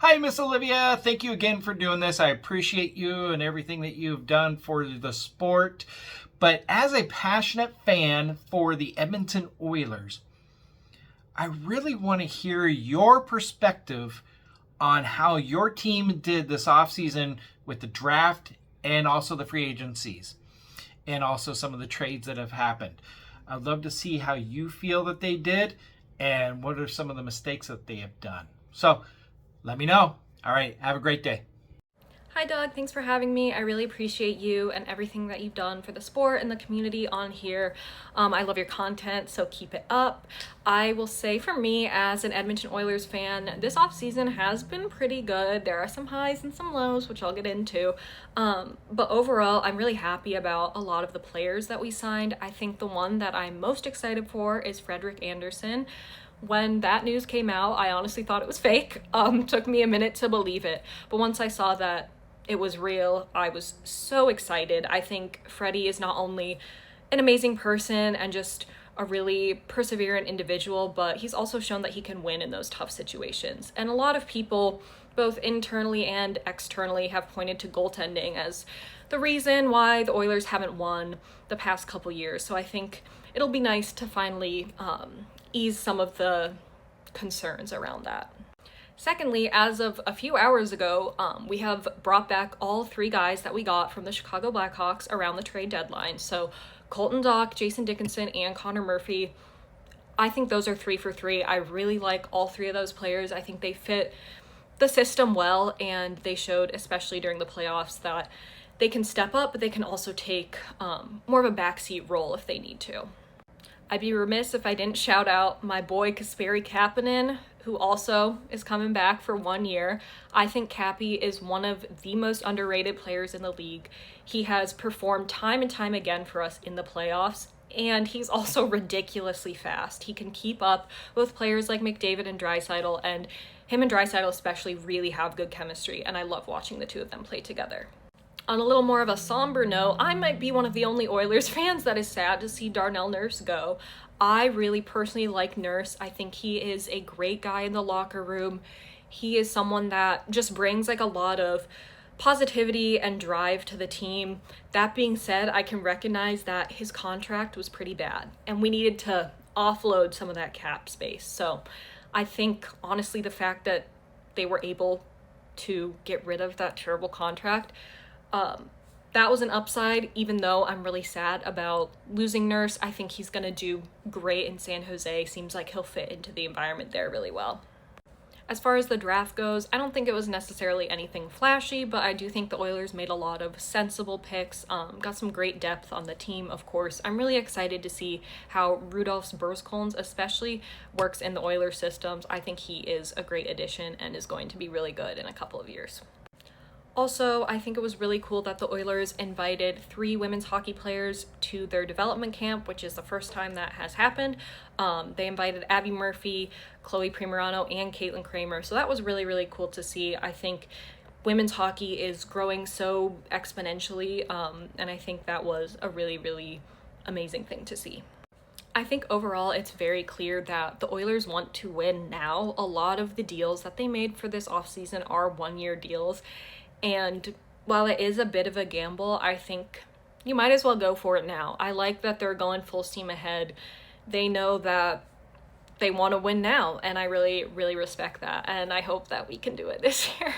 Hi, Miss Olivia. Thank you again for doing this. I appreciate you and everything that you've done for the sport. But as a passionate fan for the Edmonton Oilers, I really want to hear your perspective on how your team did this offseason with the draft and also the free agencies and also some of the trades that have happened. I'd love to see how you feel that they did and what are some of the mistakes that they have done. So let me know. All right. Have a great day. Hi Doug, thanks for having me. I really appreciate you and everything that you've done for the sport and the community on here. I love your content, so keep it up. I will say for me as an Edmonton Oilers fan, this offseason has been pretty good. There are some highs and some lows, which I'll get into. But overall, I'm really happy about a lot of the players that we signed. I think the one that I'm most excited for is Frederik Andersen. When that news came out, I honestly thought it was fake. Took me a minute to believe it. But once I saw that it was real, I was so excited. I think Freddie is not only an amazing person and just a really perseverant individual, but he's also shown that he can win in those tough situations. And a lot of people, both internally and externally, have pointed to goaltending as the reason why the Oilers haven't won the past couple years. So I think it'll be nice to finally ease some of the concerns around that. Secondly, as of a few hours ago, we have brought back all three guys that we got from the Chicago Blackhawks around the trade deadline. So Colton Dach, Jason Dickinson, and Connor Murphy. I think those are 3 for 3. I really like all three of those players. I think they fit the system well, and they showed, especially during the playoffs, that they can step up, but they can also take more of a backseat role if they need to. I'd be remiss if I didn't shout out my boy Kasperi Kapanen, who also is coming back for 1 year. I think Cappy is one of the most underrated players in the league. He has performed time and time again for us in the playoffs, and he's also ridiculously fast. He can keep up with players like McDavid and Draisaitl, and him and Draisaitl especially really have good chemistry, and I love watching the two of them play together. On a little more of a somber note, I might be one of the only Oilers fans that is sad to see Darnell Nurse go. I really personally like Nurse. I think he is a great guy in the locker room. He is someone that just brings like a lot of positivity and drive to the team. That being said, I can recognize that his contract was pretty bad and we needed to offload some of that cap space. So I think honestly the fact that they were able to get rid of that terrible contract, that was an upside, even though I'm really sad about losing Nurse. I think he's going to do great in San Jose. Seems like he'll fit into the environment there really well. As far as the draft goes, I don't think it was necessarily anything flashy, but I do think the Oilers made a lot of sensible picks, got some great depth on the team, of course. I'm really excited to see how Rudolfs Burskholz especially works in the Oilers systems. I think he is a great addition and is going to be really good in a couple of years. Also, I think it was really cool that the Oilers invited 3 women's hockey players to their development camp, which is the first time that has happened. They invited Abby Murphy, Chloe Primerano, and Caitlin Kramer. So that was really, really cool to see. I think women's hockey is growing so exponentially, and I think that was a really, really amazing thing to see. I think overall it's very clear that the Oilers want to win now. A lot of the deals that they made for this offseason are 1-year deals. And while it is a bit of a gamble, I think you might as well go for it now. I like that they're going full steam ahead. They know that they want to win now, and I really, really respect that. And I hope that we can do it this year.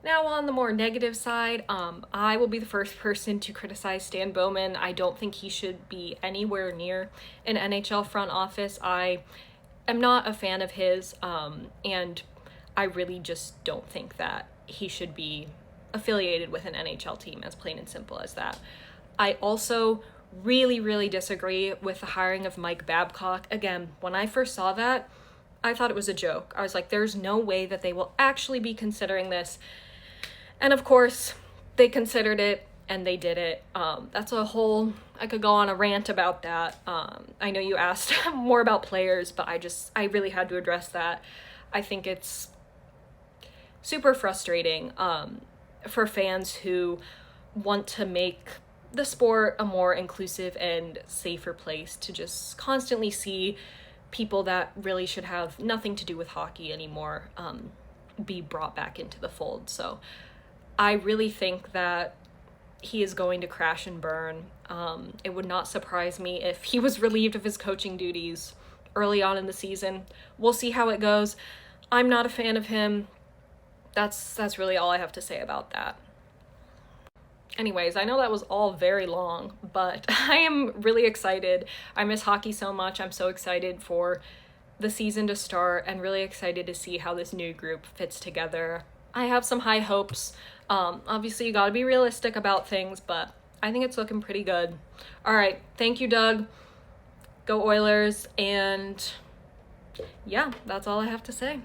Now, on the more negative side, I will be the first person to criticize Stan Bowman. I don't think he should be anywhere near an NHL front office. I am not a fan of his, and I really just don't think that he should be affiliated with an NHL team, as plain and simple as that. I also really, really disagree with the hiring of Mike Babcock. Again, when I first saw that, I thought it was a joke. I was like, there's no way that they will actually be considering this. And of course, they considered it and they did it. That's a whole, I could go on a rant about that. I know you asked more about players, but I really had to address that. I think it's super frustrating for fans who want to make the sport a more inclusive and safer place to just constantly see people that really should have nothing to do with hockey anymore be brought back into the fold. So I really think that he is going to crash and burn. It would not surprise me if he was relieved of his coaching duties early on in the season. We'll see how it goes. I'm not a fan of him. That's really all I have to say about that. Anyways, I know that was all very long, but I am really excited. I miss hockey so much. I'm so excited for the season to start and really excited to see how this new group fits together. I have some high hopes. Obviously, you got to be realistic about things, but I think it's looking pretty good. All right. Thank you, Doug. Go Oilers. And yeah, that's all I have to say.